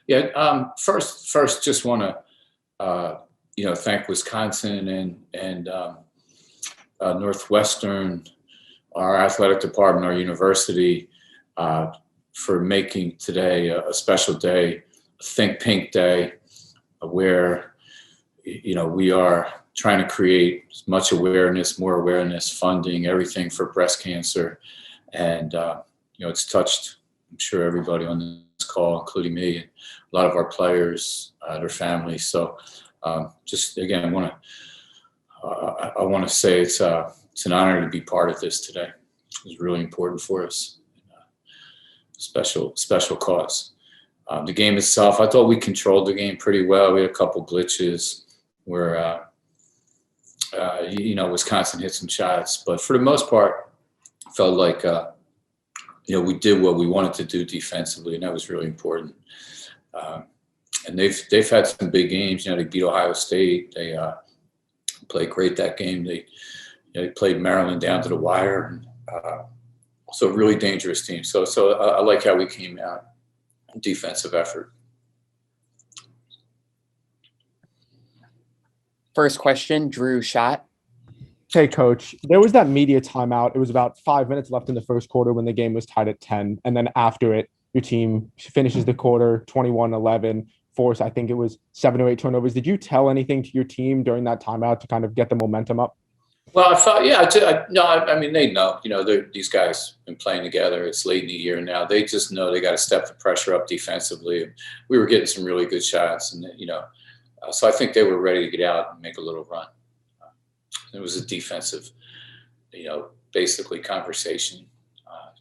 Yeah. First, just want to thank Wisconsin and Northwestern, our athletic department, our university, for making today a special day, Think Pink Day, where we are trying to create as much awareness, more awareness, funding, everything for breast cancer, and it's touched, I'm sure, everybody on this call, including me, and a lot of our players, their families. So, just again, I want to say it's an honor to be part of this today. It's really important for us. Special cause. The game itself, I thought we controlled the game pretty well. We had a couple glitches where Wisconsin hit some shots, but for the most part, felt like we did what we wanted to do defensively, and that was really important. And they've had some big games. They beat Ohio State. They played great that game. They played Maryland down to the wire, and so really dangerous team. So I like how we came out. Defensive effort. First question, Drew Shot. Hey, Coach. There was that media timeout. It was about 5 minutes left in the first quarter when the game was tied at 10. And then after it, your team finishes the quarter 21-11, force, I think it was 7 or 8 turnovers. Did you tell anything to your team during that timeout to kind of get the momentum up? Well, I thought, I mean, they know, these guys been playing together. It's late in the year now. They just know they got to step the pressure up defensively. We were getting some really good shots, and so I think they were ready to get out and make a little run. It was a defensive, basically conversation,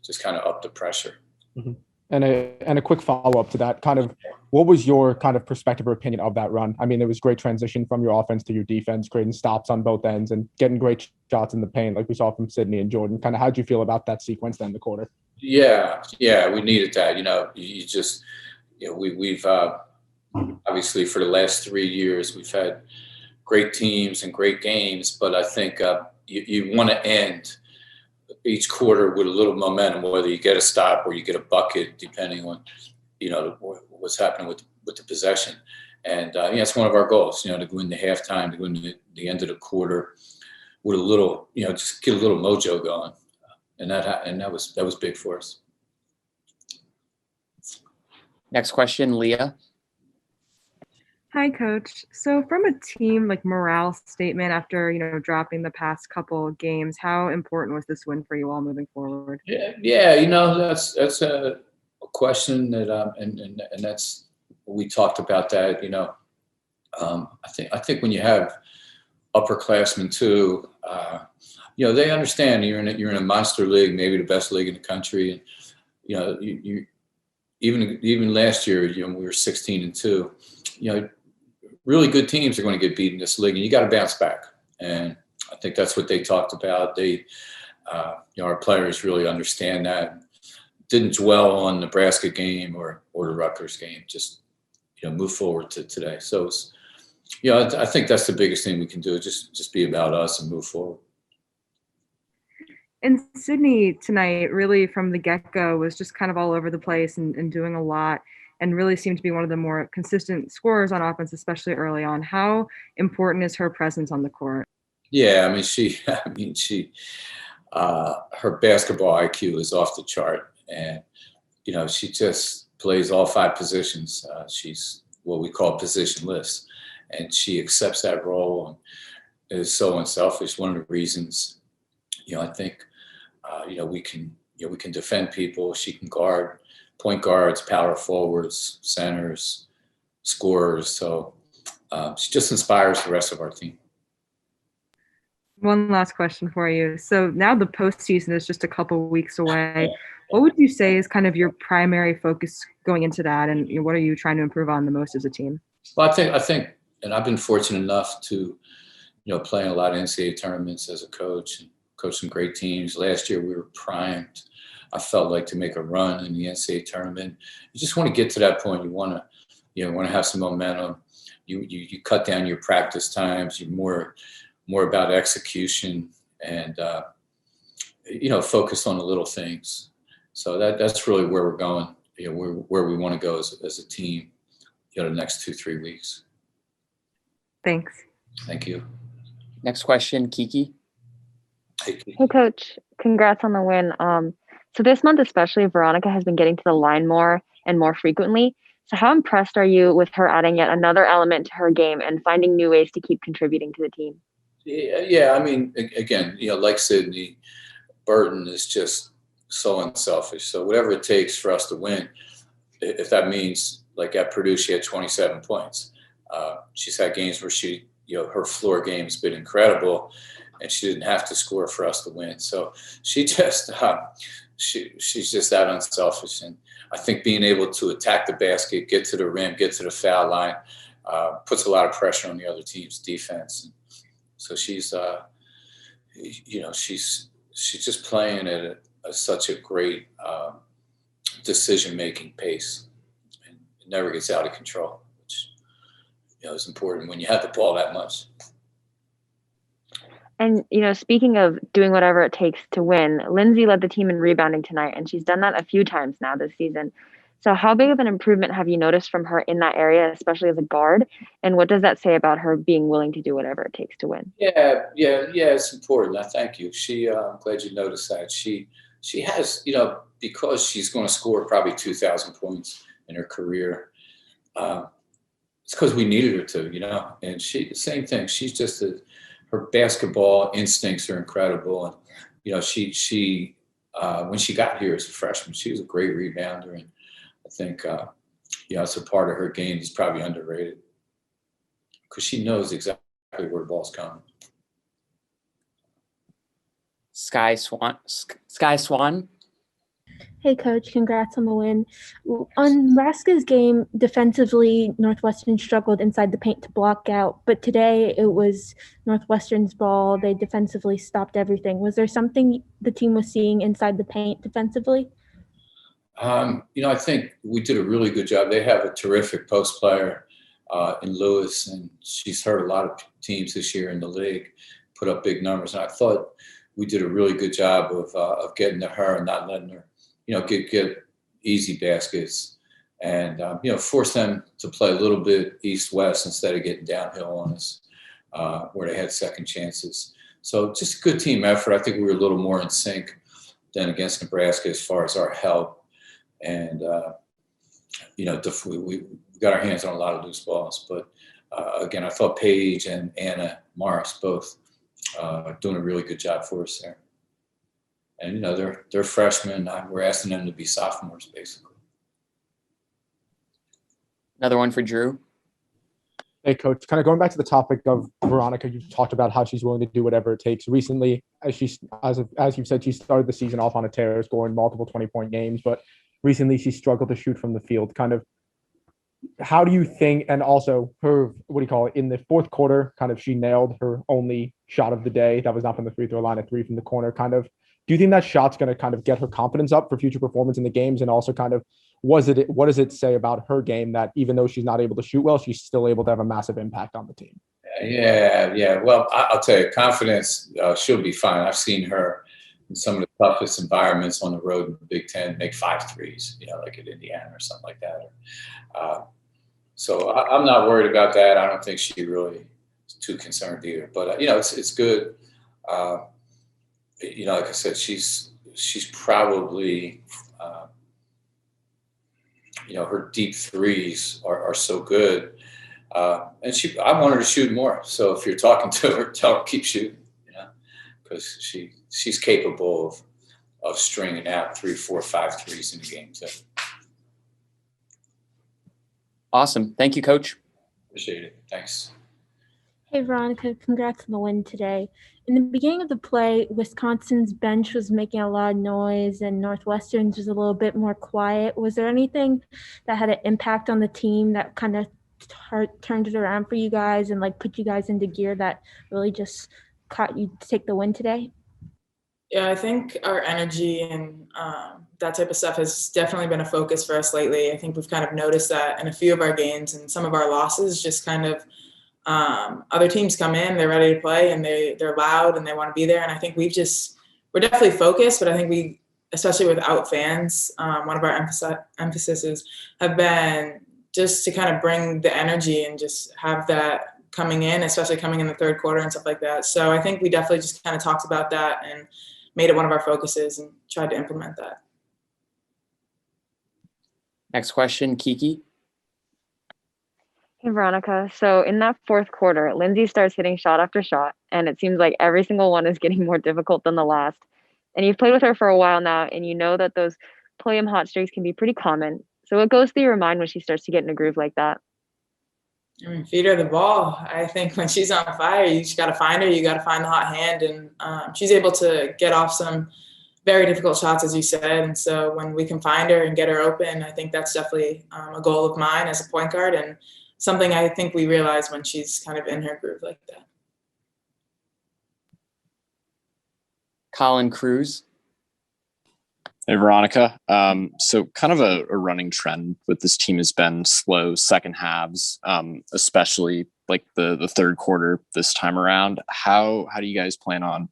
just kind of up the pressure. Mm-hmm. And a quick follow-up to that, kind of what was your kind of perspective or opinion of that run? I mean, it was great transition from your offense to your defense, creating stops on both ends and getting great shots in the paint like we saw from Sydney and Jordan. Kind of how'd you feel about that sequence then in the quarter? Yeah, we needed that. We've obviously for the last 3 years, we've had great teams and great games, but I think you want to end each quarter with a little momentum, whether you get a stop or you get a bucket, depending on, what's happening with the possession. And it's one of our goals, to go into halftime, to go into the end of the quarter with a little, just get a little mojo going. And that was big for us. Next question, Leah. Hi, Coach. So from a team morale statement after, dropping the past couple of games, how important was this win for you all moving forward? Yeah, that's a question that and that's, we talked about that, I think when you have upperclassmen too, they understand you're in a monster league, maybe the best league in the country, and you even last year, we were 16-2, really good teams are going to get beat in this league, and you got to bounce back. And I think that's what they talked about. They, our players really understand that. Didn't dwell on the Nebraska game or the Rutgers game. Just, move forward to today. So, I think that's the biggest thing we can do. Just be about us and move forward. And Sydney tonight, really from the get-go, was just kind of all over the place and doing a lot, and really seemed to be one of the more consistent scorers on offense, especially early on. How important is her presence on the court? Yeah, her basketball IQ is off the chart, and she just plays all 5 positions. She's what we call positionless, and she accepts that role and is so unselfish. One of the reasons, I think, we can defend people. She can guard point guards, power forwards, centers, scorers. So she just inspires the rest of our team. One last question for you. So now the postseason is just a couple weeks away. What would you say is kind of your primary focus going into that, and what are you trying to improve on the most as a team? Well, I think, and I've been fortunate enough to, play in a lot of NCAA tournaments as a coach and coach some great teams. Last year we were primed, I felt like, to make a run in the NCAA tournament. You just want to get to that point. You want to have some momentum. You cut down your practice times. You're more about execution and focus on the little things. So that's really where we're going. Where we want to go as a team. the next 2-3 weeks. Thanks. Thank you. Next question, Kiki. Hey, Keith. Hey, Coach. Congrats on the win. So this month especially, Veronica has been getting to the line more and more frequently. So how impressed are you with her adding yet another element to her game and finding new ways to keep contributing to the team? Yeah, I mean, again, like Sydney, Burton is just so unselfish. So whatever it takes for us to win, if that means, like at Purdue, she had 27 points. She's had games where she, her floor game's been incredible, and she didn't have to score for us to win. So she just, she's just that unselfish. And I think being able to attack the basket, get to the rim, get to the foul line, puts a lot of pressure on the other team's defense. So she's, she's just playing at such a great decision-making pace, and it never gets out of control, which is important when you have the ball that much. And, speaking of doing whatever it takes to win, Lindsay led the team in rebounding tonight, and she's done that a few times now this season. So how big of an improvement have you noticed from her in that area, especially as a guard? And what does that say about her being willing to do whatever it takes to win? Yeah, it's important. Thank you. I'm glad you noticed that. She has, because she's going to score probably 2,000 points in her career. It's because we needed her to, and same thing. She's just her basketball instincts are incredible. And, she when she got here as a freshman, she was a great rebounder. And I think, it's a part of her game that's probably underrated because she knows exactly where the ball's coming. Sky Swan. Hey, Coach, congrats on the win. On Raska's game, defensively, Northwestern struggled inside the paint to block out, but today it was Northwestern's ball. They defensively stopped everything. Was there something the team was seeing inside the paint defensively? I think we did a really good job. They have a terrific post player in Lewis, and she's hurt a lot of teams this year in the league, put up big numbers. And I thought we did a really good job of getting to her and not letting her, get easy baskets, and force them to play a little bit east-west instead of getting downhill on us where they had second chances. So just a good team effort. I think we were a little more in sync than against Nebraska as far as our help. And, we got our hands on a lot of loose balls. But, again, I thought Paige and Anna Morris both doing a really good job for us there. And, they're freshmen. We're asking them to be sophomores, basically. Another one for Drew. Hey, Coach, kind of going back to the topic of Veronica, you've talked about how she's willing to do whatever it takes. Recently, as you've said, she started the season off on a tear, scoring multiple 20-point games, but recently she struggled to shoot from the field. Kind of, how do you think, and also her, in the fourth quarter, kind of she nailed her only shot of the day. That was not from the free throw line, a three from the corner. Kind of, do you think that shot's going to kind of get her confidence up for future performance in the games? And also kind of, what does it say about her game that even though she's not able to shoot well, she's still able to have a massive impact on the team? Yeah. Well, I'll tell you, confidence, she'll be fine. I've seen her in some of the toughest environments on the road in the Big Ten make 5 threes, like at Indiana or something like that. So I'm not worried about that. I don't think she really is too concerned either. But, it's good. Like I said, she's probably her deep threes are so good. And I want her to shoot more. So if you're talking to her, tell her keep shooting, because she's capable of stringing out 3, 4, 5 threes in the game too. Awesome. Thank you, Coach. Appreciate it. Thanks. Hey, Veronica, congrats on the win today. In the beginning of the play, Wisconsin's bench was making a lot of noise and Northwestern's was a little bit more quiet. Was there anything that had an impact on the team that kind of turned it around for you guys and put you guys into gear that really just caught you to take the win today? Yeah, I think our energy and that type of stuff has definitely been a focus for us lately. I think we've kind of noticed that in a few of our games and some of our losses, just kind of other teams come in, they're ready to play, and they're loud and they want to be there. And I think we're definitely focused, but I think we, especially without fans, one of our emphases have been just to kind of bring the energy and just have that coming in, especially coming in the third quarter and stuff like that. So I think we definitely just kind of talked about that and made it one of our focuses and tried to implement that. Next question, Kiki. Hey, Veronica. So in that fourth quarter, Lindsay starts hitting shot after shot, and it seems like every single one is getting more difficult than the last. And you've played with her for a while now, and you know that those podium hot streaks can be pretty common. So what goes through your mind when she starts to get in a groove like that? I mean, feed her the ball. I think when she's on fire, you just got to find her. You got to find the hot hand, and she's able to get off some very difficult shots, as you said. And so when we can find her and get her open, I think that's definitely a goal of mine as a point guard, and something I think we realize when she's kind of in her groove like that. Colin Cruz. Hey, Veronica. So kind of a running trend with this team has been slow second halves, especially like the third quarter this time around. How do you guys plan on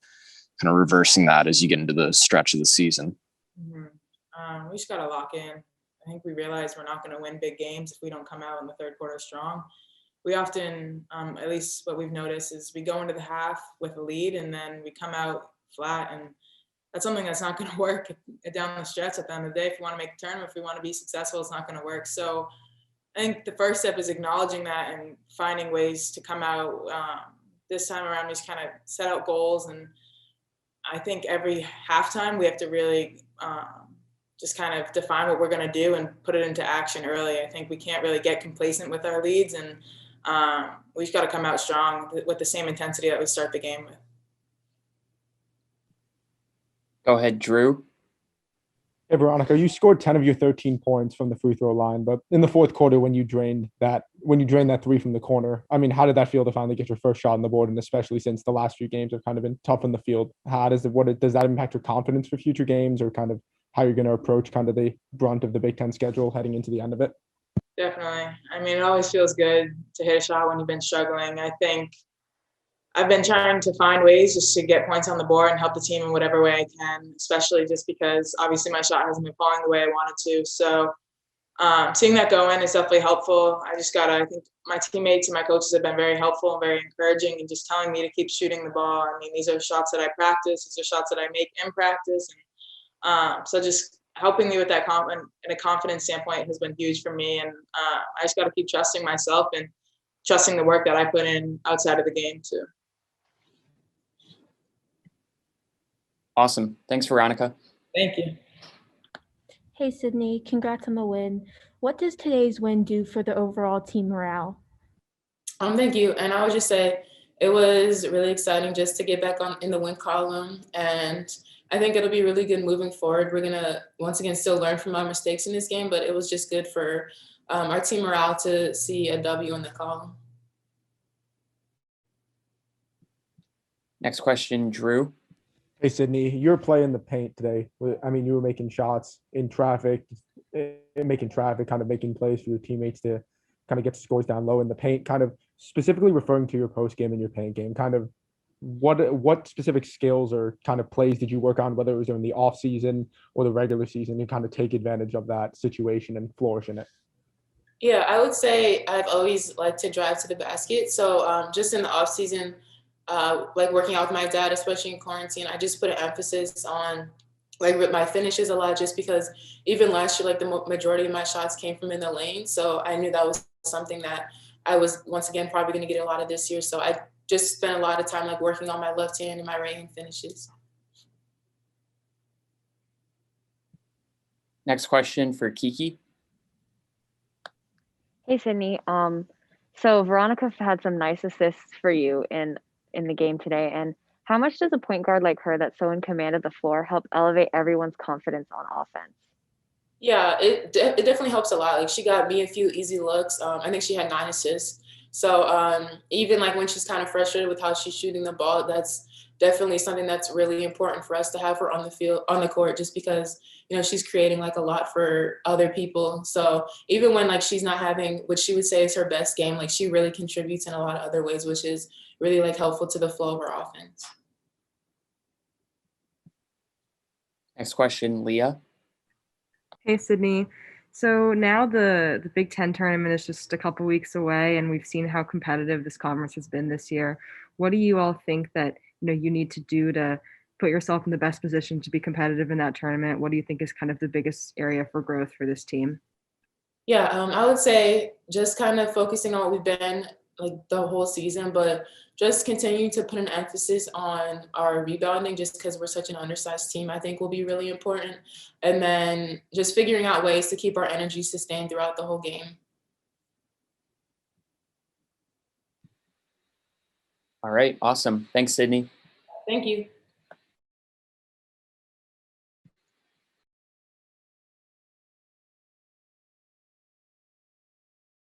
kind of reversing that as you get into the stretch of the season? Mm-hmm. We just got to lock in. I think we realize we're not going to win big games if we don't come out in the third quarter strong. We often, at least what we've noticed, is we go into the half with a lead and then we come out flat, and that's something that's not going to work down the stretch at the end of the day. If we want to make the tournament, if we want to be successful, it's not going to work. So I think the first step is acknowledging that and finding ways to come out. This time around, we just kind of set out goals, and I think every halftime we have to really just kind of define what we're going to do and put it into action early. I think we can't really get complacent with our leads, and we've got to come out strong with the same intensity that we start the game with. Go ahead, Drew. Hey, Veronica, you scored 10 of your 13 points from the free throw line, but in the fourth quarter, when you drained that three from the corner, I mean, how did that feel to finally get your first shot on the board? And especially since the last few games have kind of been tough on the field, does that impact your confidence for future games, or kind of how you're going to approach kind of the brunt of the Big Ten schedule heading into the end of it? Definitely. I mean, it always feels good to hit a shot when you've been struggling. I think I've been trying to find ways just to get points on the board and help the team in whatever way I can, especially just because obviously my shot hasn't been falling the way I wanted to. So seeing that go in is definitely helpful. I think my teammates and my coaches have been very helpful and very encouraging and just telling me to keep shooting the ball. I mean, these are shots that I practice. These are shots that I make in practice. And so just helping me with that in a confidence standpoint has been huge for me. And I just got to keep trusting myself and trusting the work that I put in outside of the game too. Awesome. Thanks, Veronica. Thank you. Hey, Sydney, congrats on the win. What does today's win do for the overall team morale? Thank you. And I would just say it was really exciting just to get back in the win column. And I think it'll be really good moving forward. We're going to, once again, still learn from our mistakes in this game, but it was just good for our team morale to see a W in the column. Next question, Drew. Hey, Sydney, your play in the paint today. I mean, you were making shots in traffic, kind of making plays for your teammates to kind of get scores down low in the paint, kind of specifically referring to your post game and your paint game. Kind of what specific skills or kind of plays did you work on, whether it was during the off season or the regular season, to kind of take advantage of that situation and flourish in it? Yeah, I would say I've always liked to drive to the basket. So just in the off season, like working out with my dad, especially in quarantine, I just put an emphasis on like with my finishes a lot, just because even last year, like the majority of my shots came from in the lane. So I knew that was something that I was once again probably going to get a lot of this year. So I just spent a lot of time like working on my left hand and my right hand finishes. Next question for Kiki. Hey, Sydney. So Veronica had some nice assists for you in the game today. And how much does a point guard like her that's so in command of the floor help elevate everyone's confidence on offense? Yeah, it definitely helps a lot. Like she got me a few easy looks. I think she had 9 assists. So even like when she's kind of frustrated with how she's shooting the ball, that's definitely something that's really important for us to have her on the field, on the court, just because, you know, she's creating like a lot for other people. So even when like she's not having what she would say is her best game, like she really contributes in a lot of other ways, which is really like helpful to the flow of her offense. Next question, Leah. Hey, Sydney. So now the Big Ten tournament is just a couple weeks away, and we've seen how competitive this conference has been this year. What do you all think that you need to do to put yourself in the best position to be competitive in that tournament? What do you think is kind of the biggest area for growth for this team? Yeah, I would say just kind of focusing on what we've been like the whole season, but just continuing to put an emphasis on our rebounding just because we're such an undersized team, I think will be really important. And then just figuring out ways to keep our energy sustained throughout the whole game. All right, awesome. Thanks, Sydney. Thank you.